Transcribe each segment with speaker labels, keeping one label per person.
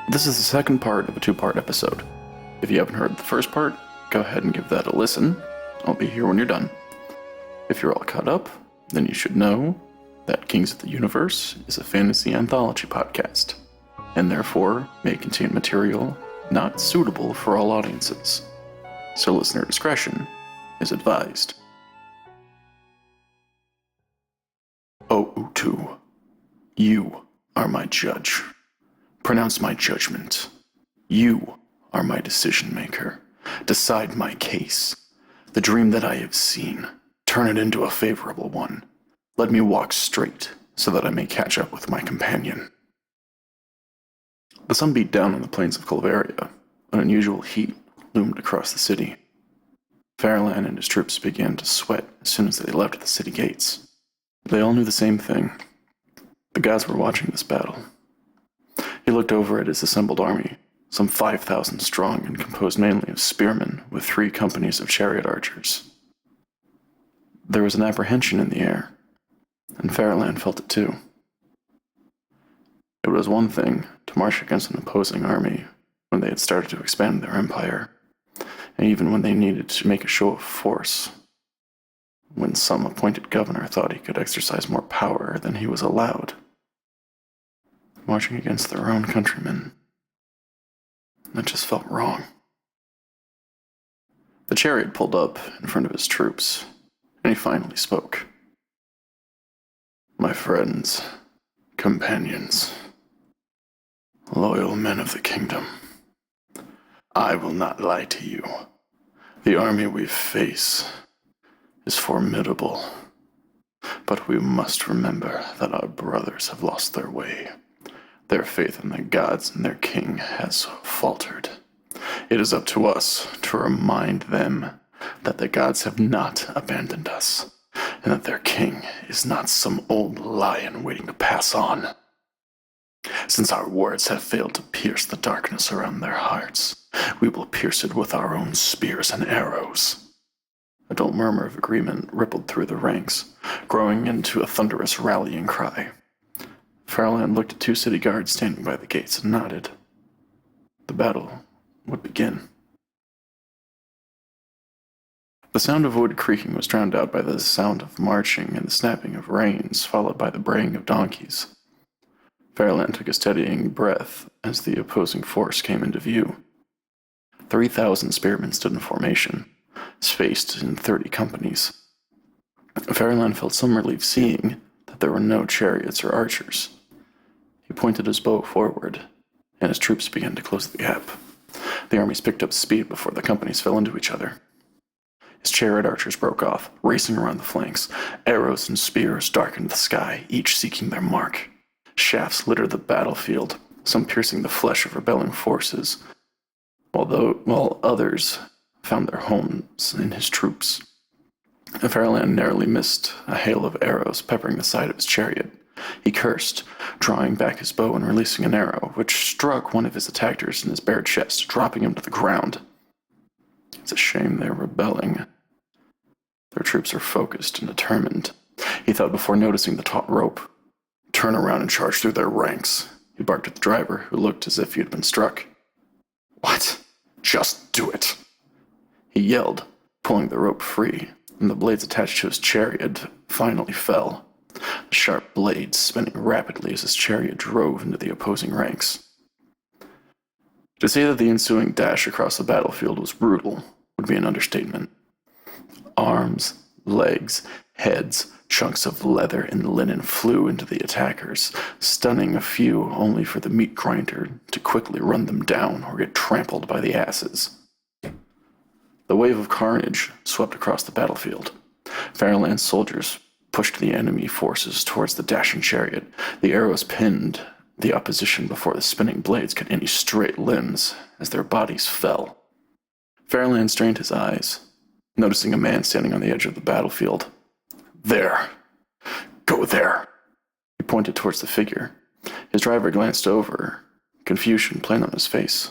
Speaker 1: This is the second part of a two-part episode. If you haven't heard the first part, go ahead and give that a listen. I'll be here when you're done. If you're all caught up, then you should know that Kings of the Universe is a fantasy anthology podcast, and therefore may contain material not suitable for all audiences. So listener discretion is advised. O Utu, you are my judge. Pronounce my judgment. You are my decision maker. Decide my case. The dream that I have seen, turn it into a favorable one. Let me walk straight so that I may catch up with my companion. The sun beat down on the plains of Culveria. An unusual heat loomed across the city. Feralan and his troops began to sweat as soon as they left the city gates. They all knew the same thing. The gods were watching this battle. He looked over at his assembled army, some 5,000 strong and composed mainly of spearmen with 3 companies of chariot archers. There was an apprehension in the air, and Feralan felt it too. It was one thing to march against an opposing army when they had started to expand their empire, and even when they needed to make a show of force, when some appointed governor thought he could exercise more power than he was allowed. Marching against their own countrymen, that just felt wrong. The chariot pulled up in front of his troops, and he finally spoke. My friends, companions, loyal men of the kingdom, I will not lie to you. The army we face is formidable, but we must remember that our brothers have lost their way. Their faith in the gods and their king has faltered. It is up to us to remind them that the gods have not abandoned us, and that their king is not some old lion waiting to pass on. Since our words have failed to pierce the darkness around their hearts, we will pierce it with our own spears and arrows. A dull murmur of agreement rippled through the ranks, growing into a thunderous rallying cry. Feralan looked at 2 city guards standing by the gates and nodded. The battle would begin. The sound of wood creaking was drowned out by the sound of marching and the snapping of reins, followed by the braying of donkeys. Feralan took a steadying breath as the opposing force came into view. 3,000 spearmen stood in formation, spaced in 30 companies. Feralan felt some relief seeing that there were no chariots or archers. He pointed his bow forward, and his troops began to close the gap. The armies picked up speed before the companies fell into each other. His chariot archers broke off, racing around the flanks. Arrows and spears darkened the sky, each seeking their mark. Shafts littered the battlefield, some piercing the flesh of rebelling forces, while others found their homes in his troops. Feralan narrowly missed a hail of arrows peppering the side of his chariot. He cursed, drawing back his bow and releasing an arrow, which struck one of his attackers in his bare chest, dropping him to the ground. It's a shame they're rebelling. Their troops are focused and determined, he thought before noticing the taut rope. Turn around and charge through their ranks, he barked at the driver, who looked as if he had been struck. What? Just do it, he yelled, pulling the rope free, and the blades attached to his chariot finally fell, the sharp blades spinning rapidly as his chariot drove into the opposing ranks. To say that the ensuing dash across the battlefield was brutal would be an understatement. Arms, legs, heads, chunks of leather and linen flew into the attackers, stunning a few only for the meat grinder to quickly run them down or get trampled by the asses. The wave of carnage swept across the battlefield. Feralan's soldiers pushed the enemy forces towards the dashing chariot. The arrows pinned the opposition before the spinning blades cut any straight limbs as their bodies fell. Feralan strained his eyes, noticing a man standing on the edge of the battlefield. There. Go there. He pointed towards the figure. His driver glanced over, confusion plain on his face.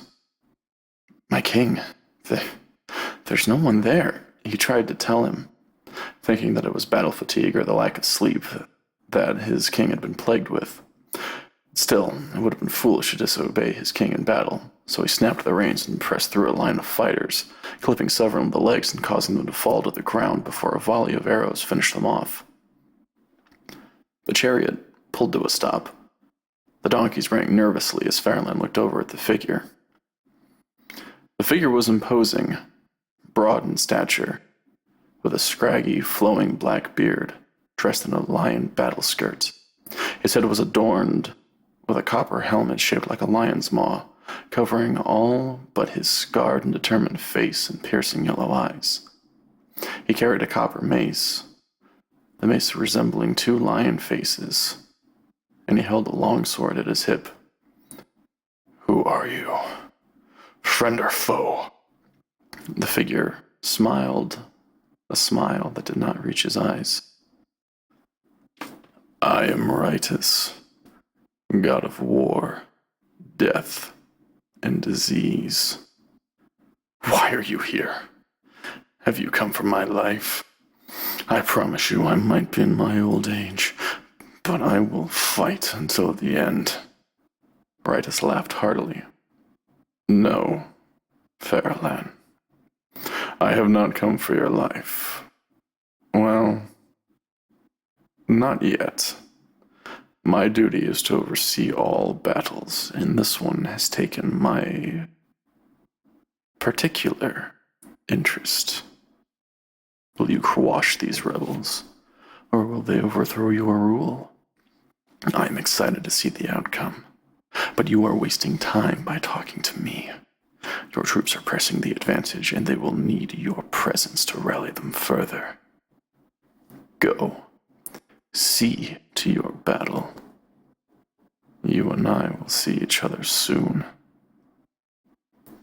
Speaker 1: My king, there's no one there, he tried to tell him, thinking that it was battle fatigue or the lack of sleep that his king had been plagued with. Still, it would have been foolish to disobey his king in battle, so he snapped the reins and pressed through a line of fighters, clipping several of the legs and causing them to fall to the ground before a volley of arrows finished them off. The chariot pulled to a stop. The donkeys rang nervously as Feralan looked over at the figure. The figure was imposing, broad in stature, with a scraggy, flowing black beard, dressed in a lion battle skirt. His head was adorned with a copper helmet shaped like a lion's maw, covering all but his scarred and determined face and piercing yellow eyes. He carried a copper mace, the mace resembling two lion faces, and he held a long sword at his hip. "Who are you? Friend or foe?" The figure smiled, a smile that did not reach his eyes. "I am Ritus, god of war, death, and disease. Why are you here? Have you come for my life? I promise you I might be in my old age, but I will fight until the end." Ritus laughed heartily. "No, Feralan. I have not come for your life. Well, not yet. My duty is to oversee all battles, and this one has taken my particular interest. Will you quash these rebels, or will they overthrow your rule? I am excited to see the outcome, but you are wasting time by talking to me. Your troops are pressing the advantage, and they will need your presence to rally them further. Go. See to your battle. You and I will see each other soon.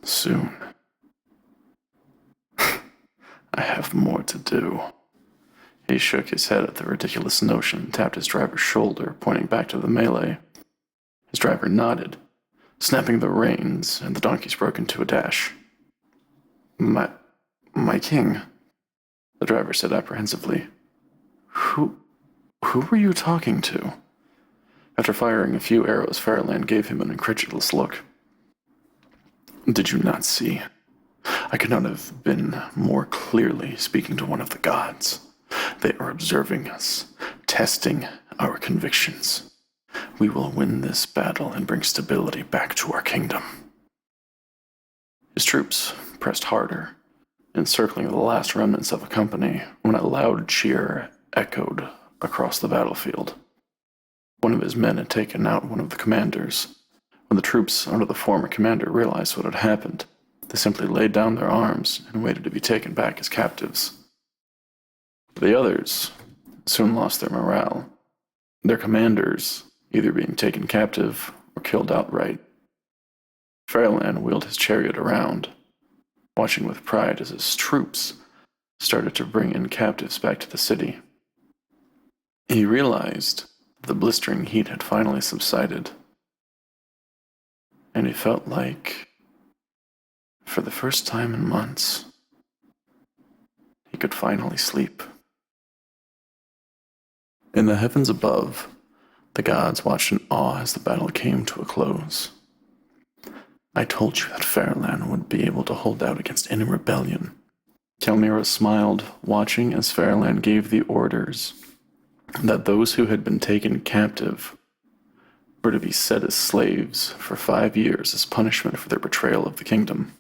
Speaker 1: Soon. I have more to do." He shook his head at the ridiculous notion and tapped his driver's shoulder, pointing back to the melee. His driver nodded, snapping the reins, and the donkeys broke into a dash. My king," the driver said apprehensively. Who were you talking to?" After firing a few arrows, Feralan gave him an incredulous look. "Did you not see? I could not have been more clearly speaking to one of the gods. They are observing us, testing our convictions. We will win this battle and bring stability back to our kingdom." His troops pressed harder, encircling the last remnants of a company when a loud cheer echoed across the battlefield. One of his men had taken out one of the commanders. When the troops under the former commander realized what had happened, they simply laid down their arms and waited to be taken back as captives. The others soon lost their morale, their commanders either being taken captive or killed outright. Feralan wheeled his chariot around, watching with pride as his troops started to bring in captives back to the city. He realized the blistering heat had finally subsided, and he felt like, for the first time in months, he could finally sleep. In the heavens above, the gods watched in awe as the battle came to a close. "I told you that Feralan would be able to hold out against any rebellion." Kelmira smiled, watching as Feralan gave the orders that those who had been taken captive were to be set as slaves for 5 years as punishment for their betrayal of the kingdom.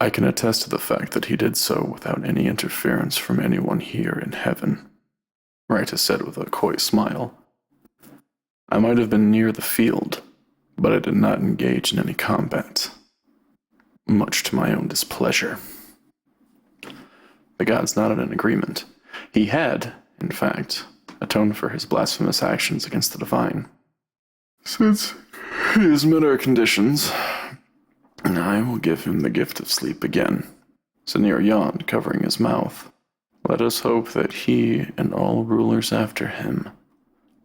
Speaker 1: "I can attest to the fact that he did so without any interference from anyone here in heaven," Ritus said with a coy smile. "I might have been near the field, but I did not engage in any combat, much to my own displeasure." The gods nodded in agreement. He had, in fact, atoned for his blasphemous actions against the divine. "Since he has met our conditions, I will give him the gift of sleep again." Senir yawned, covering his mouth. "Let us hope that he and all rulers after him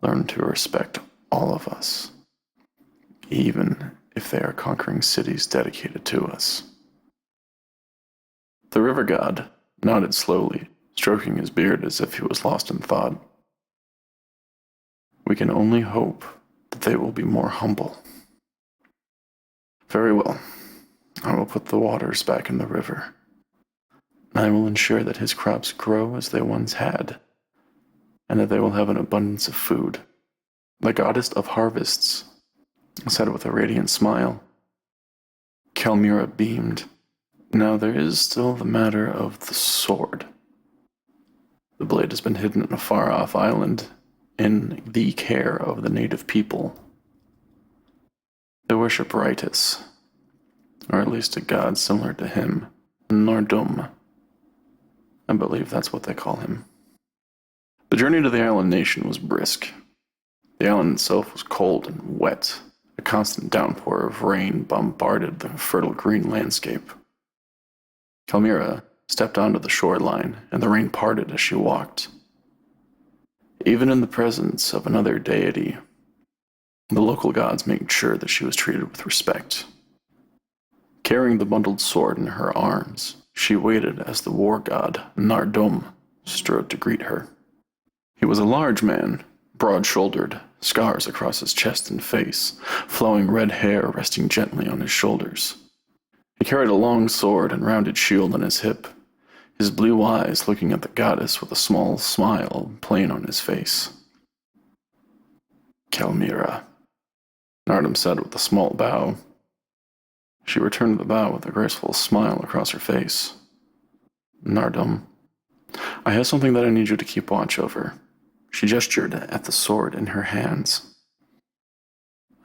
Speaker 1: learn to respect all of us, even if they are conquering cities dedicated to us." The river god nodded slowly, stroking his beard as if he was lost in thought. "We We can only hope that they will be more humble. Very well. I will put the waters back in the river. I will ensure that his crops grow as they once had, and that they will have an abundance of food. The goddess of harvests said with a radiant smile. Kelmira beamed. Now there is still the matter of the sword. The blade has been hidden in a far-off island in the care of the native people. They worship Ritus, or at least a god similar to him, Nardum. I believe that's what they call him. The journey to the island nation was brisk. The island itself was cold and wet. A constant downpour of rain bombarded the fertile green landscape. Kelmira stepped onto the shoreline, and the rain parted as she walked. Even in the presence of another deity, the local gods made sure that she was treated with respect. Carrying the bundled sword in her arms, she waited as the war god, Nardum, strode to greet her. He was a large man, broad-shouldered, scars across his chest and face, flowing red hair resting gently on his shoulders. He carried a long sword and rounded shield on his hip, his blue eyes looking at the goddess with a small smile playing on his face. Kelmira, Nardum said with a small bow. She returned the bow with a graceful smile across her face. Nardum, I have something that I need you to keep watch over. She gestured at the sword in her hands.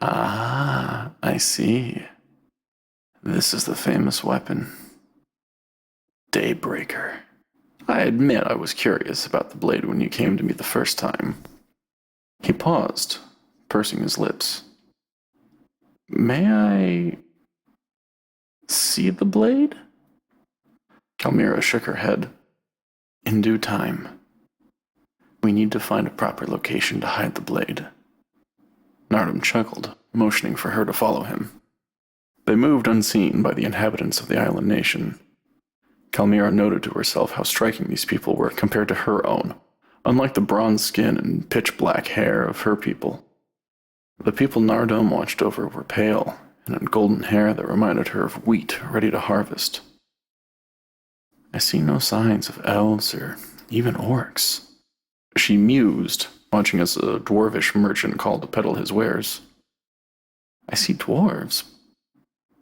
Speaker 1: Ah, I see. This is the famous weapon. Daybreaker. I admit I was curious about the blade when you came to me the first time. He paused, pursing his lips. May I see the blade? Kelmira shook her head. In due time. We need to find a proper location to hide the blade. Nardum chuckled, motioning for her to follow him. They moved unseen by the inhabitants of the island nation. Kelmira noted to herself how striking these people were compared to her own, unlike the bronze skin and pitch-black hair of her people. The people Nardum watched over were pale, and had golden hair that reminded her of wheat ready to harvest. I see no signs of elves or even orcs. She mused, watching as a dwarvish merchant called to peddle his wares. I see dwarves,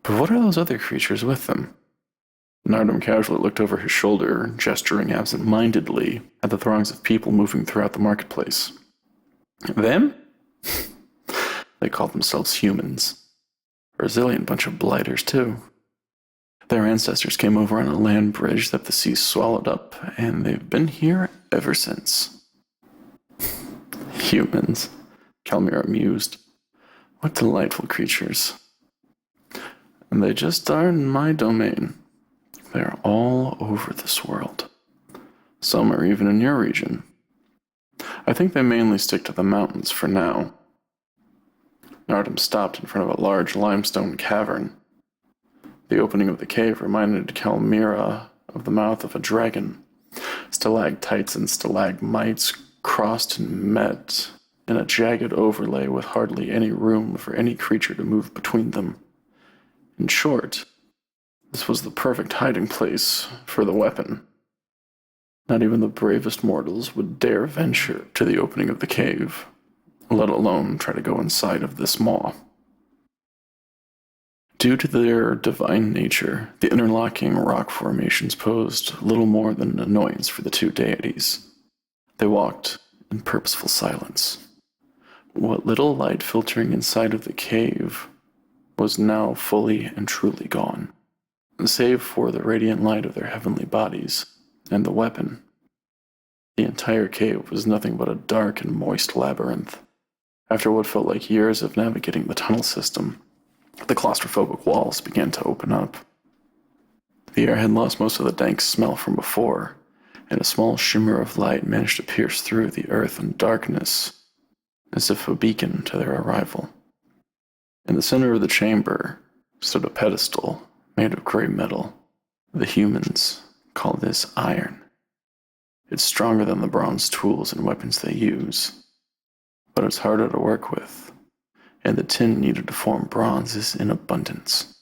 Speaker 1: but what are those other creatures with them? Nardum casually looked over his shoulder, gesturing absent-mindedly at the throngs of people moving throughout the marketplace. Them? They call themselves humans. A resilient bunch of blighters, too. Their ancestors came over on a land bridge that the sea swallowed up, and they've been here ever since. Humans, Kelmira mused. What delightful creatures. And they just aren't in my domain. They're all over this world. Some are even in your region. I think they mainly stick to the mountains for now. Nardum stopped in front of a large limestone cavern. The opening of the cave reminded Kelmira of the mouth of a dragon. Stalactites and stalagmites crossed and met in a jagged overlay with hardly any room for any creature to move between them. In short, this was the perfect hiding place for the weapon. Not even the bravest mortals would dare venture to the opening of the cave, let alone try to go inside of this maw. Due to their divine nature, the interlocking rock formations posed little more than an annoyance for the two deities. They walked in purposeful silence. What little light filtering inside of the cave was now fully and truly gone, save for the radiant light of their heavenly bodies and the weapon. The entire cave was nothing but a dark and moist labyrinth. After what felt like years of navigating the tunnel system, the claustrophobic walls began to open up. The air had lost most of the dank smell from before, and a small shimmer of light managed to pierce through the earth and darkness, as if a beacon to their arrival. In the center of the chamber stood a pedestal made of gray metal. The humans call this iron. It's stronger than the bronze tools and weapons they use, but it's harder to work with, and the tin needed to form bronze is in abundance.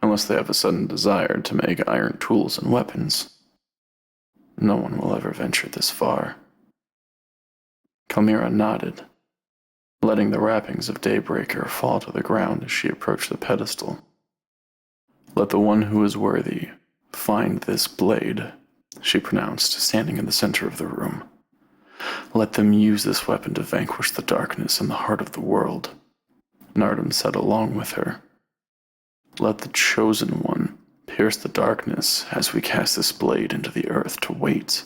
Speaker 1: Unless they have a sudden desire to make iron tools and weapons, no one will ever venture this far. Kalmira nodded, letting the wrappings of Daybreaker fall to the ground as she approached the pedestal. "Let the one who is worthy find this blade," she pronounced, standing in the center of the room. "Let them use this weapon to vanquish the darkness in the heart of the world," Nardum said along with her. "Let the chosen one pierce the darkness as we cast this blade into the earth to wait."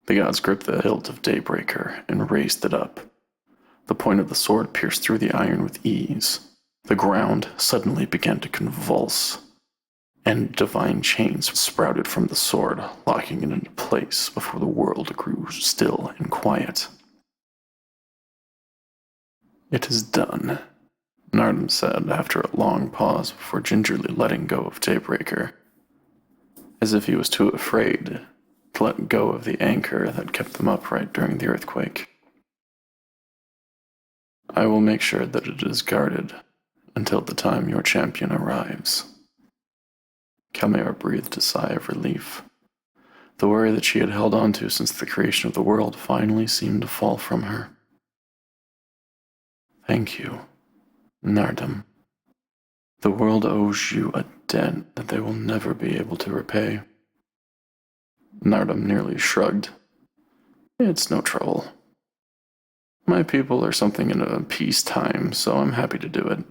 Speaker 1: The gods gripped the hilt of Daybreaker and raised it up. The point of the sword pierced through the iron with ease. The ground suddenly began to convulse, and divine chains sprouted from the sword, locking it into place before the world grew still and quiet. "It is done," Nardum said after a long pause before gingerly letting go of Daybreaker, as if he was too afraid to let go of the anchor that kept them upright during the earthquake. "I will make sure that it is guarded until the time your champion arrives." Kalmira breathed a sigh of relief. The worry that she had held on to since the creation of the world finally seemed to fall from her. "Thank you, Nardum. The world owes you a debt that they will never be able to repay." Nardum nearly shrugged. "It's no trouble. My people are something in a peacetime, so I'm happy to do it.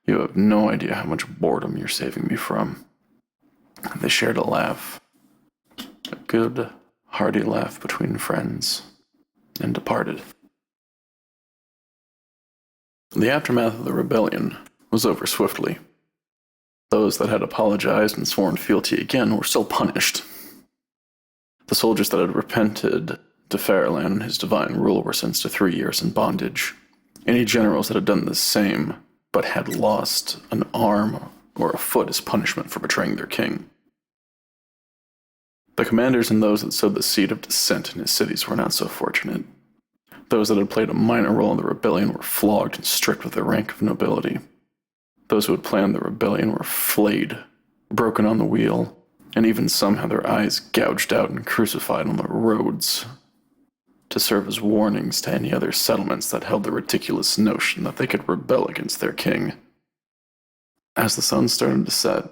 Speaker 1: You have no idea how much boredom you're saving me from." They shared a laugh, a good, hearty laugh between friends, and departed. The aftermath of the rebellion was over swiftly. Those that had apologized and sworn fealty again were still punished. The soldiers that had repented to Feralan and his divine rule were sentenced to 3 years in bondage. Any generals that had done the same, but had lost an arm or a foot as punishment for betraying their king. The commanders and those that sowed the seed of dissent in his cities were not so fortunate. Those that had played a minor role in the rebellion were flogged and stripped with their rank of nobility. Those who had planned the rebellion were flayed, broken on the wheel, and even some had their eyes gouged out and crucified on the roads to serve as warnings to any other settlements that held the ridiculous notion that they could rebel against their king. As the sun started to set,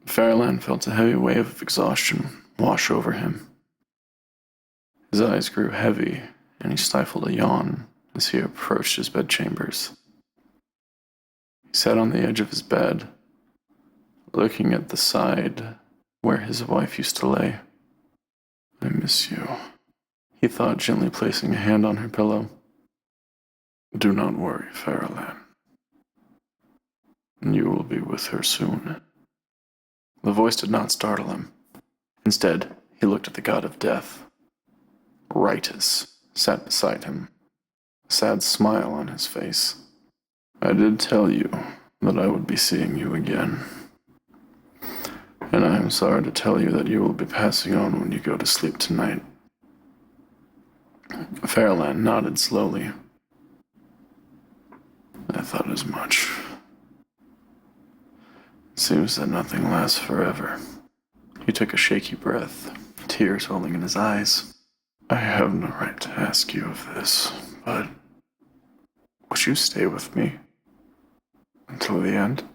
Speaker 1: Feralan felt a heavy wave of exhaustion wash over him. His eyes grew heavy, and he stifled a yawn as he approached his bedchambers. He sat on the edge of his bed, looking at the side where his wife used to lay. "I miss you," he thought, gently placing a hand on her pillow. "Do not worry, Feralan. You will be with her soon." The voice did not startle him. Instead, he looked at the god of death. Ritus sat beside him, a sad smile on his face. "I did tell you that I would be seeing you again. And I am sorry to tell you that you will be passing on when you go to sleep tonight." Feralan nodded slowly. "I thought as much. It seems that nothing lasts forever." He took a shaky breath, tears welling in his eyes. "I have no right to ask you of this, but would you stay with me until the end?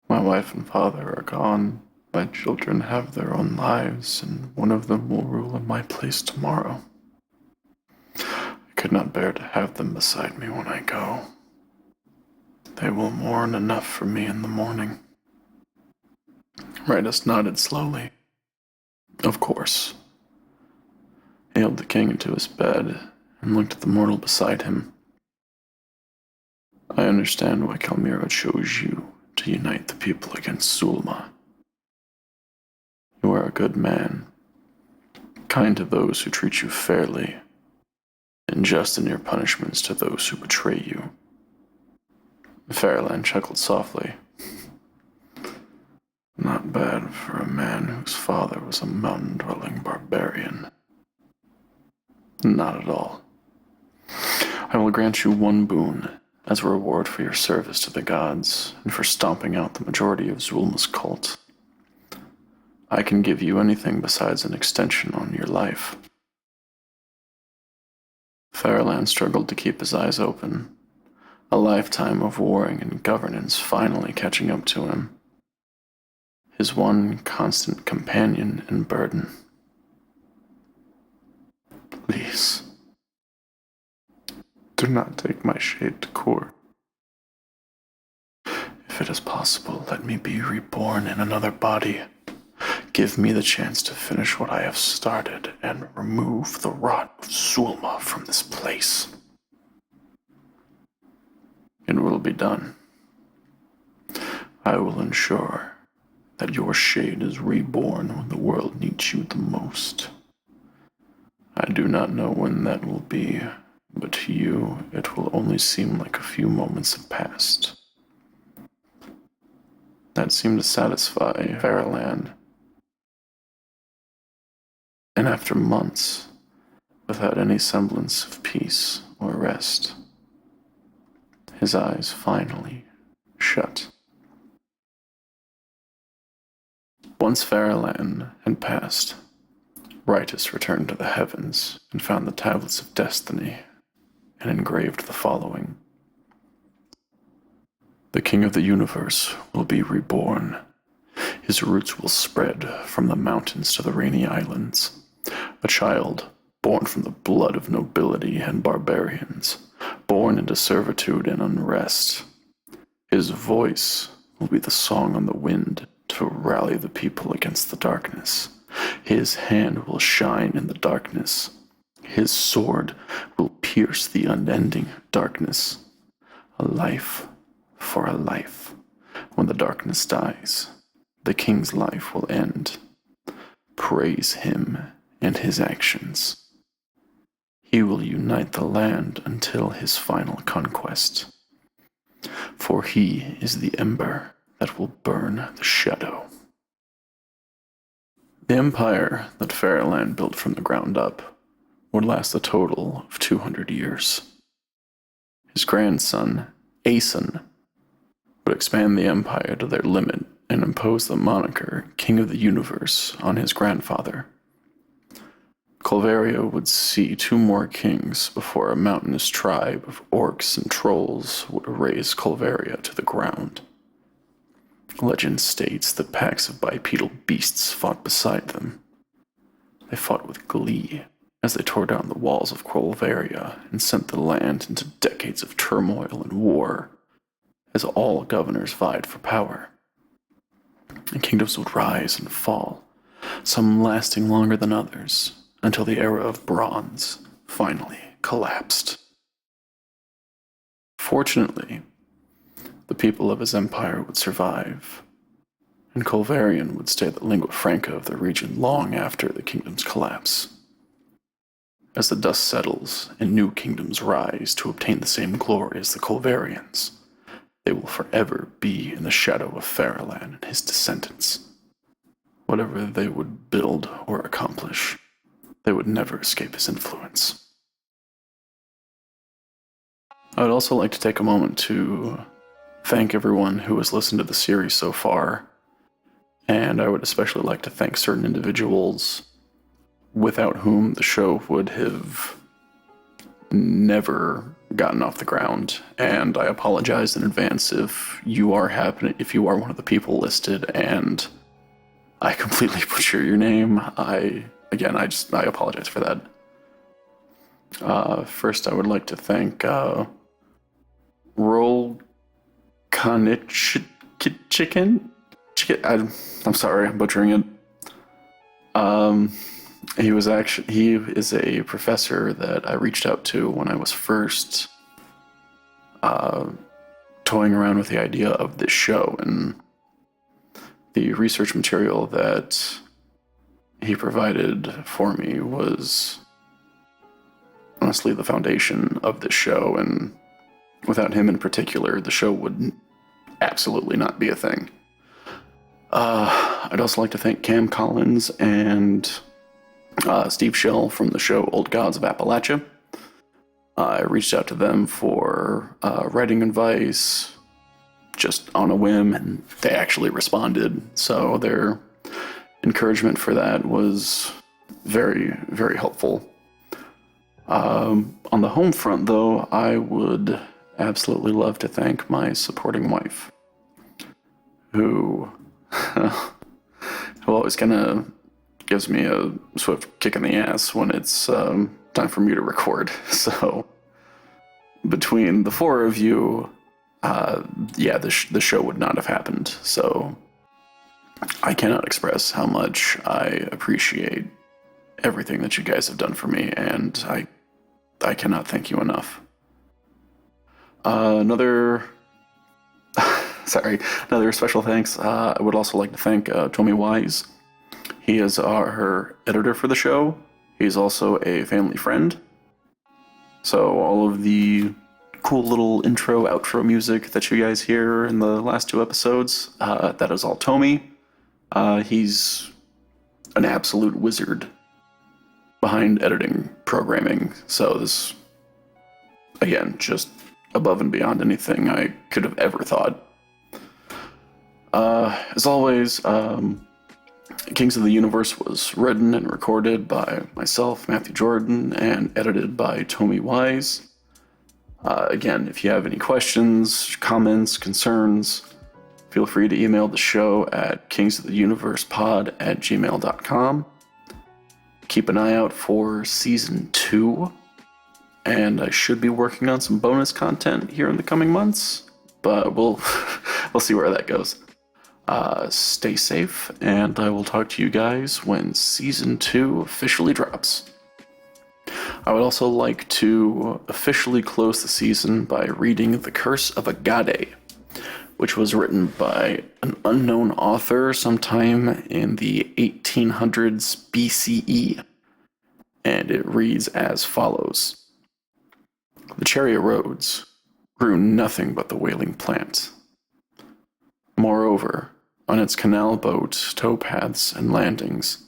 Speaker 1: My wife and father are gone. My children have their own lives, and one of them will rule in my place tomorrow. I could not bear to have them beside me when I go. They will mourn enough for me in the morning." Ritus nodded slowly. "Of course." He held the king into his bed and looked at the mortal beside him. "I understand why Kalmira chose you to unite the people against Zulma. You are a good man, kind to those who treat you fairly, and just in your punishments to those who betray you." Feralan chuckled softly. "Not bad for a man whose father was a mountain-dwelling barbarian." Not at all. I will grant you one boon as a reward for your service to the gods and for stomping out the majority of Zulma's cult. I can give you anything besides an extension on your life. Feralan struggled to keep his eyes open, a lifetime of warring and governance finally catching up to him. His one constant companion and burden. Please, do not take my shade to court. If it is possible, let me be reborn in another body. Give me the chance to finish what I have started and remove the rot of Zulma from this place. It will be done. I will ensure that your shade is reborn when the world needs you the most. I do not know when that will be, but to you it will only seem like a few moments have passed. That seemed to satisfy Feralan. And after months, without any semblance of peace or rest, his eyes finally shut. Once Feralan had passed, Ritus returned to the heavens and found the tablets of destiny and engraved the following. The King of the Universe will be reborn. His roots will spread from the mountains to the rainy islands. A child born from the blood of nobility and barbarians, born into servitude and unrest. His voice will be the song on the wind to rally the people against the darkness. His hand will shine in the darkness. His sword will pierce the unending darkness. A life for a life. When the darkness dies, the king's life will end. Praise him and his actions. He will unite the land until his final conquest. For he is the ember that will burn the shadow. The empire that Feralan built from the ground up would last a total of 200 years. His grandson, Aeson, would expand the empire to their limit and impose the moniker King of the Universe on his grandfather. Colvaria would see 2 more kings before a mountainous tribe of orcs and trolls would raze Colvaria to the ground. Legend states that packs of bipedal beasts fought beside them. They fought with glee as they tore down the walls of Colvaria and sent the land into decades of turmoil and war, as all governors vied for power. And kingdoms would rise and fall, some lasting longer than others, until the era of bronze finally collapsed. Fortunately, the people of his empire would survive, and Colvarian would stay the lingua franca of the region long after the kingdom's collapse. As the dust settles and new kingdoms rise to obtain the same glory as the Colvarians, they will forever be in the shadow of Feralan and his descendants. Whatever they would build or accomplish, they would never escape his influence. I would also like to take a moment to thank everyone who has listened to the series so far, and I would especially like to thank certain individuals without whom the show would have never gotten off the ground, and I apologize in advance if you are one of the people listed and I completely butcher your name. I apologize for that. First, I would like to thank Roll Chicken. I'm sorry, I'm butchering it. He is a professor that I reached out to when I was first toying around with the idea of this show, and the research material that he provided for me was honestly the foundation of this show, and without him in particular, the show would absolutely not be a thing. I'd also like to thank Cam Collins and Steve Schill from the show Old Gods of Appalachia. I reached out to them for writing advice just on a whim, and they actually responded. So their encouragement for that was very, very helpful. On the home front, though, I would absolutely love to thank my supporting wife, who always kind of gives me a swift kick in the ass when it's time for me to record. So between the four of you, the show would not have happened. So I cannot express how much I appreciate everything that you guys have done for me, and I cannot thank you enough. Another special thanks. I would also like to thank Tommy Wise. He is her editor for the show. He's also a family friend. So all of the cool little intro, outro music that you guys hear in the last two episodes, that is all Tommy. He's an absolute wizard behind editing programming. So this, again, just above and beyond anything I could have ever thought. As always, Kings of the Universe was written and recorded by myself, Matthew Jordan, and edited by Tommy Wise. Again, if you have any questions, comments, concerns, feel free to email the show at kingsoftheuniversepod@gmail.com. Keep an eye out for Season 2, and I should be working on some bonus content here in the coming months, but we'll see where that goes. Stay safe, and I will talk to you guys when Season 2 officially drops. I would also like to officially close the season by reading The Curse of Agade, which was written by an unknown author sometime in the 1800s BCE, and it reads as follows. The chariot roads grew nothing but the wailing plant. Moreover, on its canal boat, towpaths, and landings,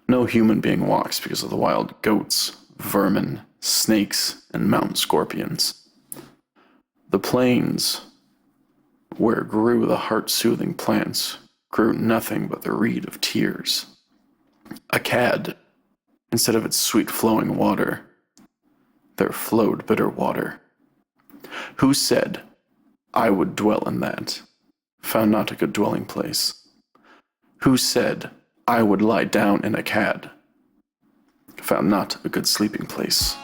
Speaker 1: no human being walks because of the wild goats, vermin, snakes, and mountain scorpions. The plains, where grew the heart-soothing plants, grew nothing but the reed of tears. Akkad, instead of its sweet flowing water, there flowed bitter water. Who said, I would dwell in that, found not a good dwelling place? Who said, I would lie down in Akkad, found not a good sleeping place?